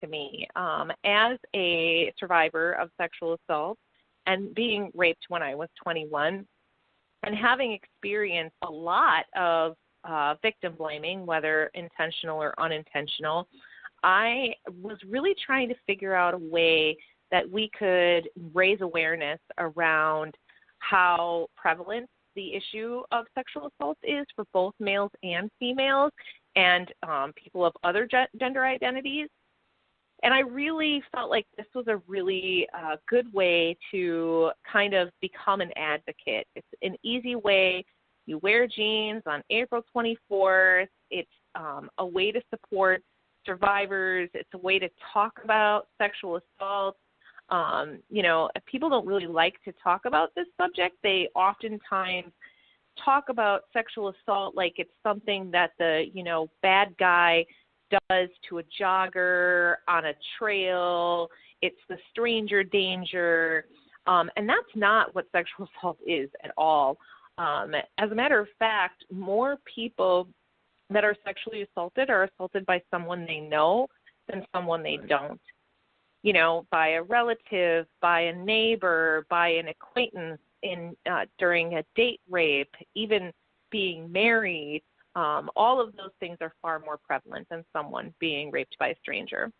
to me. As a survivor of sexual assault and being raped when I was 21 and having experienced a lot of victim blaming, whether intentional or unintentional, I was really trying to figure out a way that we could raise awareness around how prevalent the issue of sexual assault is for both males and females and people of other gender identities. And I really felt like this was a really good way to kind of become an advocate. It's an easy way. You wear jeans on April 24th. It's a way to support survivors. It's a way to talk about sexual assault. People don't really like to talk about this subject. They oftentimes talk about sexual assault like it's something that the, bad guy does to a jogger on a trail. It's the stranger danger. And that's not what sexual assault is at all. As a matter of fact, more people that are sexually assaulted are assaulted by someone they know than someone they don't. By a relative, by a neighbor, by an acquaintance during a date rape, even being married. All of those things are far more prevalent than someone being raped by a stranger.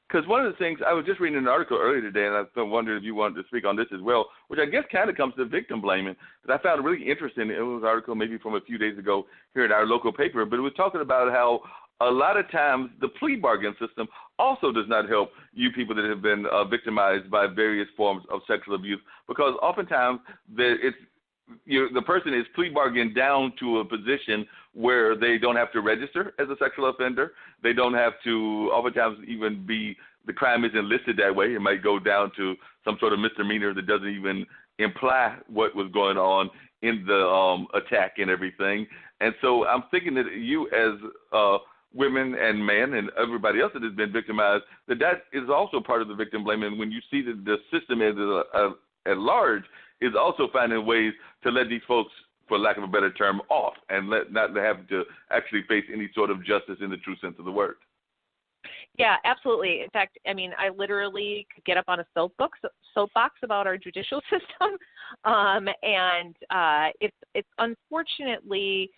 Because one of the things, I was just reading an article earlier today, and I wondered if you wanted to speak on this as well, which I guess kind of comes to victim blaming, that I found really interesting. It was an article maybe from a few days ago here in our local paper, but it was talking about how a lot of times the plea bargain system also does not help you people that have been victimized by various forms of sexual abuse, because oftentimes the person is plea bargained down to a position where they don't have to register as a sexual offender. They don't have to oftentimes even the crime isn't listed that way. It might go down to some sort of misdemeanor that doesn't even imply what was going on in the attack and everything. And so I'm thinking that you as women and men and everybody else that has been victimized, that is also part of the victim blaming. When you see that the system at large is also finding ways to let these folks, for lack of a better term, off and not have to actually face any sort of justice in the true sense of the word. Yeah, absolutely. In fact, I literally could get up on a soapbox about our judicial system, and it's unfortunately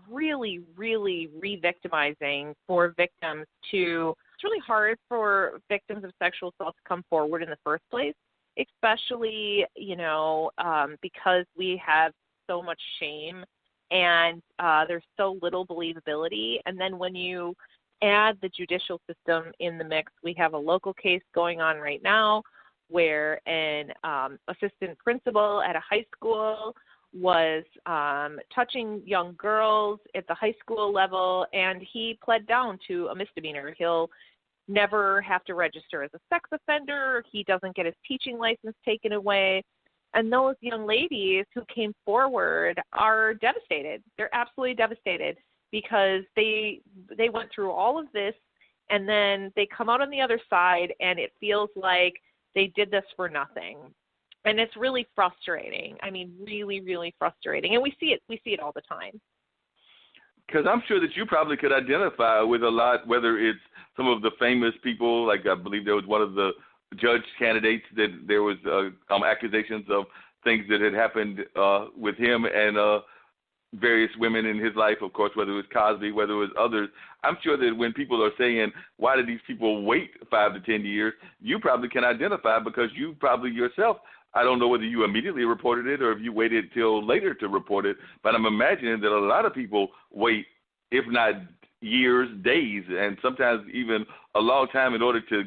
really, really re-victimizing for victims to. It's really hard for victims of sexual assault to come forward in the first place, especially because we have so much shame and there's so little believability. And then when you add the judicial system in the mix, we have a local case going on right now where an assistant principal at a high school was touching young girls at the high school level, and he pled down to a misdemeanor. He'll never have to register as a sex offender. He doesn't get his teaching license taken away. And those young ladies who came forward are devastated. They're absolutely devastated because they went through all of this, and then they come out on the other side, and it feels like they did this for nothing. And it's really frustrating. Really, really frustrating. And we see it all the time. Because I'm sure that you probably could identify with a lot, whether it's some of the famous people, like I believe there was one of the judge candidates that there was accusations of things that had happened with him and various women in his life, of course, whether it was Cosby, whether it was others. I'm sure that when people are saying, why did these people wait 5 to 10 years, you probably can identify because you probably yourself, I don't know whether you immediately reported it or if you waited till later to report it, but I'm imagining that a lot of people wait, if not years, days, and sometimes even a long time in order to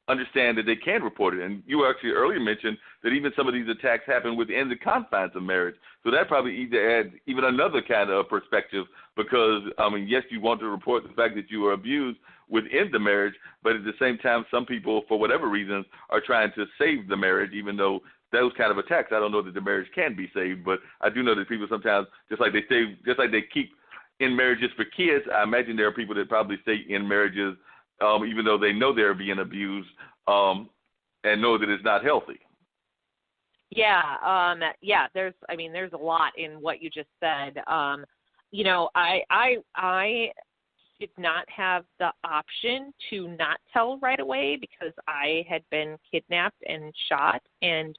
understand that they can report it. And you actually earlier mentioned that even some of these attacks happen within the confines of marriage. So that probably either adds even another kind of perspective because, yes, you want to report the fact that you were abused within the marriage, but at the same time, some people, for whatever reasons, are trying to save the marriage, even though those kind of attacks, I don't know that the marriage can be saved, but I do know that people sometimes, just like they keep in marriages for kids, I imagine there are people that probably stay in marriages even though they know they're being abused and know that it's not healthy. Yeah, there's a lot in what you just said. I did not have the option to not tell right away because I had been kidnapped and shot and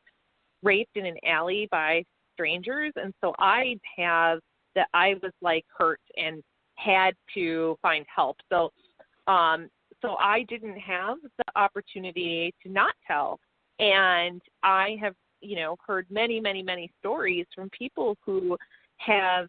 raped in an alley by strangers. And so I was like hurt and had to find help. So I didn't have the opportunity to not tell. And I have, heard many, many, many stories from people who have,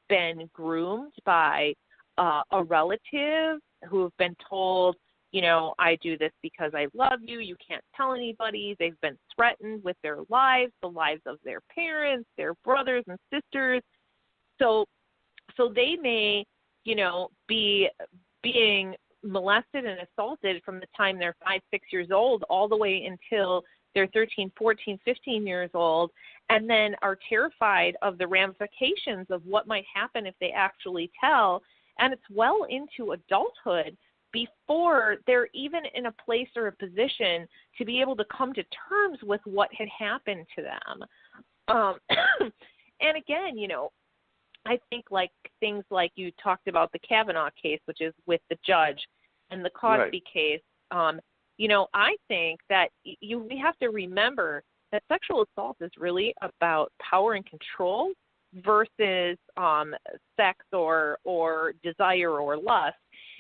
been groomed by a relative, who have been told, I do this because I love you. You can't tell anybody. They've been threatened with their lives, the lives of their parents, their brothers and sisters. So they may, be being molested and assaulted from the time they're 5, 6 years old all the way until they're 13, 14, 15 years old, and then are terrified of the ramifications of what might happen if they actually tell. And it's well into adulthood before they're even in a place or a position to be able to come to terms with what had happened to them. And again, I think like things like you talked about the Kavanaugh case, which is with the judge, and the Cosby case, I think that we have to remember that sexual assault is really about power and control versus sex or desire or lust.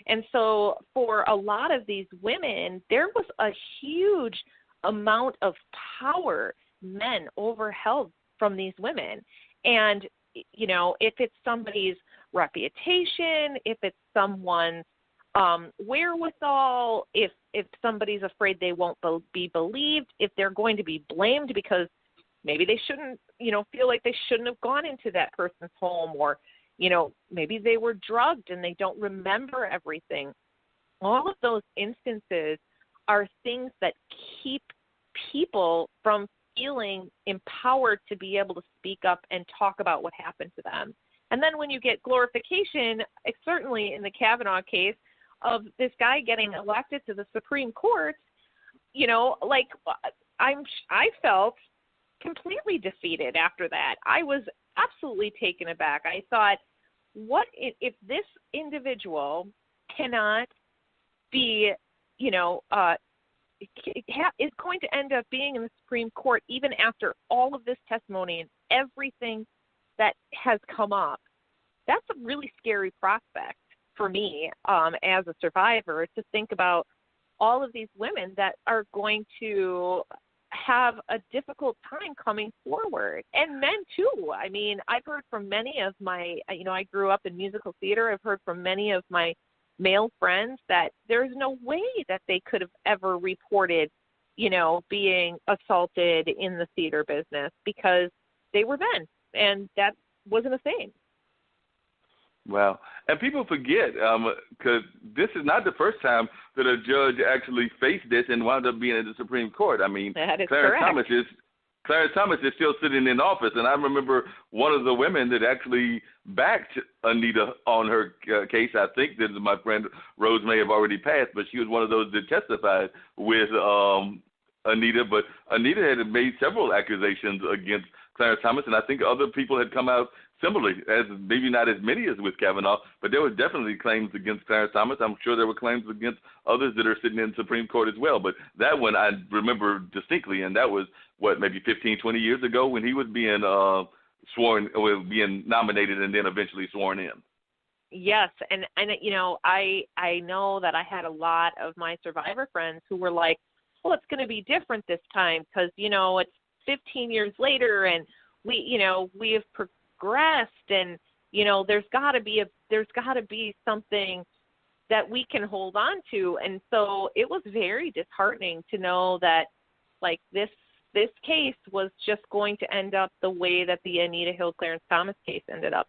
And so for a lot of these women, there was a huge amount of power men overheld from these women. And, if it's somebody's reputation, if it's someone's wherewithal, if somebody's afraid they won't be believed, if they're going to be blamed because maybe they shouldn't, feel like they shouldn't have gone into that person's home, or, maybe they were drugged and they don't remember everything. All of those instances are things that keep people from feeling empowered to be able to speak up and talk about what happened to them. And then when you get glorification, certainly in the Kavanaugh case, of this guy getting elected to the Supreme Court, I felt completely defeated after that. I was absolutely taken aback. I thought, what if this individual cannot be, is going to end up being in the Supreme Court even after all of this testimony and everything that has come up? That's a really scary prospect for me as a survivor, to think about all of these women that are going to have a difficult time coming forward, and men too. I mean, I've heard from many of my, I grew up in musical theater. I've heard from many of my male friends that there's no way that they could have ever reported, being assaulted in the theater business because they were men, and that wasn't a thing. Wow. And people forget, because this is not the first time that a judge actually faced this and wound up being in the Supreme Court. I mean, that is Clarence correct. Clarence Thomas is still sitting in office, and I remember one of the women that actually backed Anita on her case. I think that my friend Rose may have already passed, but she was one of those that testified with Anita. But Anita had made several accusations against Clarence Thomas, and I think other people had come out similarly, as maybe not as many as with Kavanaugh, but there were definitely claims against Clarence Thomas. I'm sure there were claims against others that are sitting in the Supreme Court as well. But that one I remember distinctly, and that was, maybe 15, 20 years ago when he was being being nominated and then eventually sworn in. Yes, and I know that I had a lot of my survivor friends who were like, well, it's going to be different this time because, it's 15 years later and we have progressed, and there's got to be something that we can hold on to. And so it was very disheartening to know that this case was just going to end up the way that the Anita Hill Clarence Thomas case ended up.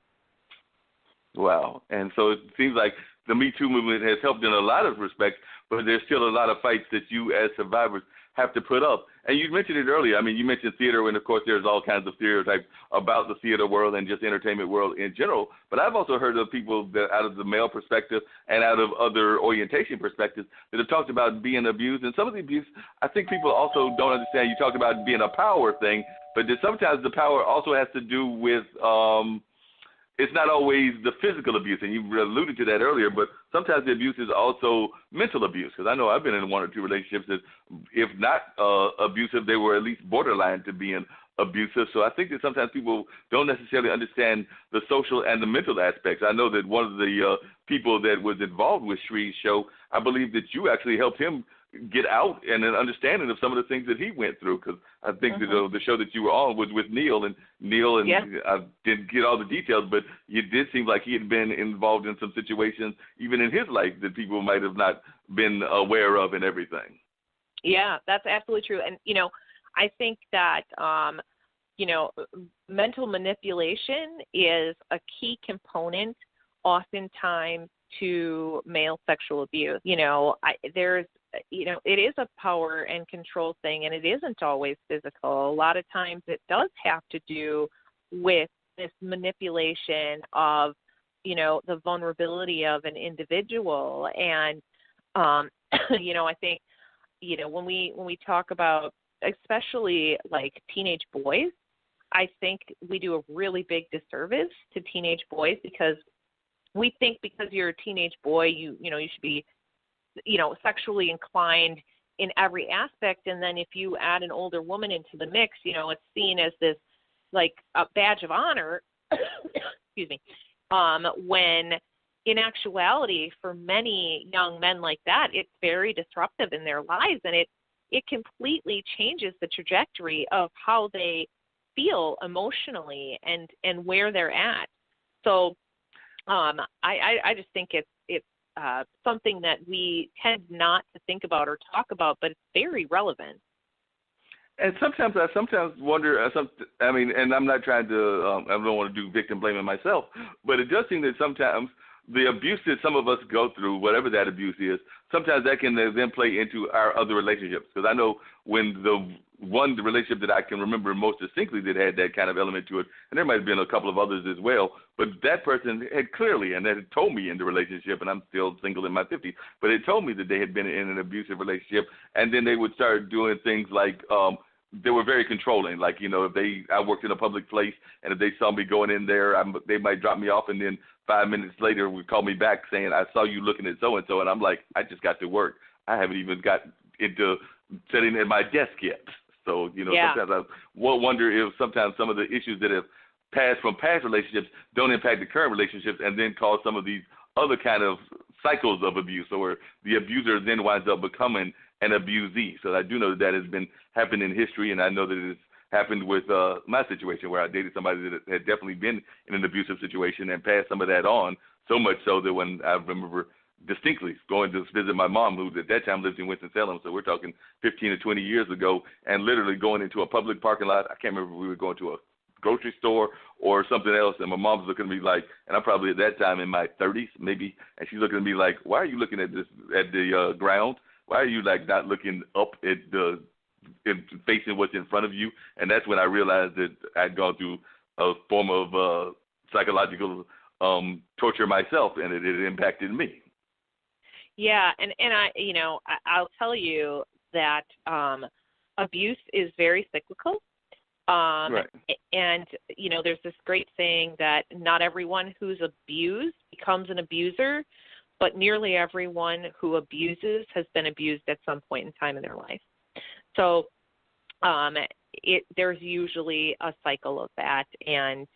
Wow. And so it seems like the Me Too movement has helped in a lot of respects, but there's still a lot of fights that you as survivors have to put up. And you mentioned it earlier. I mean, you mentioned theater, and of course there's all kinds of stereotypes about the theater world and just entertainment world in general. But I've also heard of people that out of the male perspective and out of other orientation perspectives that have talked about being abused. And some of the abuse, I think people also don't understand. You talked about being a power thing, but that sometimes the power also has to do with it's not always the physical abuse, and you alluded to that earlier, but sometimes the abuse is also mental abuse, because I know I've been in one or two relationships that, if not abusive, they were at least borderline to being abusive. So I think that sometimes people don't necessarily understand the social and the mental aspects. I know that one of the people that was involved with Shree's show, I believe that you actually helped him get out and an understanding of some of the things that he went through, because I think that the show that you were on was with Neil, and I didn't get all the details, but it did seem like he had been involved in some situations even in his life that people might have not been aware of and everything. Yeah, that's absolutely true. And, I think that, mental manipulation is a key component oftentimes to male sexual abuse. It is a power and control thing, and it isn't always physical. A lot of times it does have to do with this manipulation of, the vulnerability of an individual. And, I think, when we talk about especially like teenage boys, I think we do a really big disservice to teenage boys, because we think because you're a teenage boy, you should be, sexually inclined in every aspect. And then if you add an older woman into the mix, it's seen as this like a badge of honor, excuse me, when in actuality, for many young men like that, it's very disruptive in their lives, and it completely changes the trajectory of how they feel emotionally and where they're at. So I just think it's something that we tend not to think about or talk about, but it's very relevant. And sometimes I wonder, and I'm not trying to, I don't want to do victim blaming myself, but it does seem that sometimes the abuse that some of us go through, whatever that abuse is, sometimes that can then play into our other relationships. Because I know when the relationship that I can remember most distinctly that had that kind of element to it, and there might have been a couple of others as well, but that person had clearly, and that had told me in the relationship, and I'm still single in my 50s, but it told me that they had been in an abusive relationship, and then they would start doing things like, they were very controlling. Like, I worked in a public place, and if they saw me going in there, they might drop me off, and then 5 minutes later would call me back saying, I saw you looking at so-and-so, and I'm like, I just got to work. I haven't even got into sitting at my desk yet. So, sometimes I wonder if sometimes some of the issues that have passed from past relationships don't impact the current relationships and then cause some of these other kind of cycles of abuse, or the abuser then winds up becoming an abusee. So I do know that has been happening in history, and I know that it has happened with my situation where I dated somebody that had definitely been in an abusive situation and passed some of that on, so much so that when I remember distinctly going to visit my mom, who at that time lived in Winston-Salem, so we're talking 15 or 20 years ago, and literally going into a public parking lot. I can't remember if we were going to a grocery store or something else, and my mom's looking at me like, and I'm probably at that time in my 30s maybe, and she's looking at me like, why are you looking at the ground? Why are you like not looking up at facing what's in front of you? And that's when I realized that I'd gone through a form of psychological torture myself, and it had impacted me. Yeah, and I'll tell you that abuse is very cyclical. Right. And, there's this great saying that not everyone who's abused becomes an abuser, but nearly everyone who abuses has been abused at some point in time in their life. So there's usually a cycle of that. And,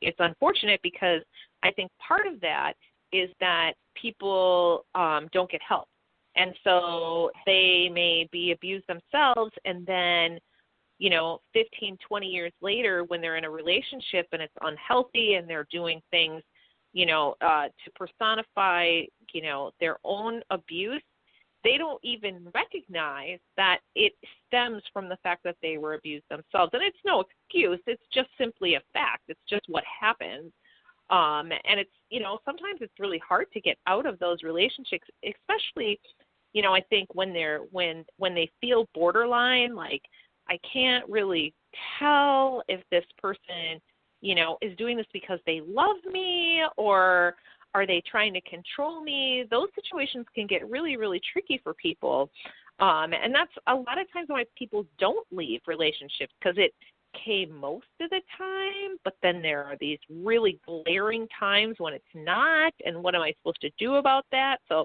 it's unfortunate, because I think part of that is that people don't get help. And so they may be abused themselves, and then 15, 20 years later, when they're in a relationship and it's unhealthy and they're doing things, to personify, their own abuse, they don't even recognize that it stems from the fact that they were abused themselves. And it's no excuse. It's just simply a fact. It's just what happens. And it's, sometimes it's really hard to get out of those relationships, especially, I think when they feel borderline, like, I can't really tell if this person, is doing this because they love me, or are they trying to control me? Those situations can get really, really tricky for people. And that's a lot of times why people don't leave relationships, because it okay most of the time, but then there are these really glaring times when it's not, and what am I supposed to do about that? So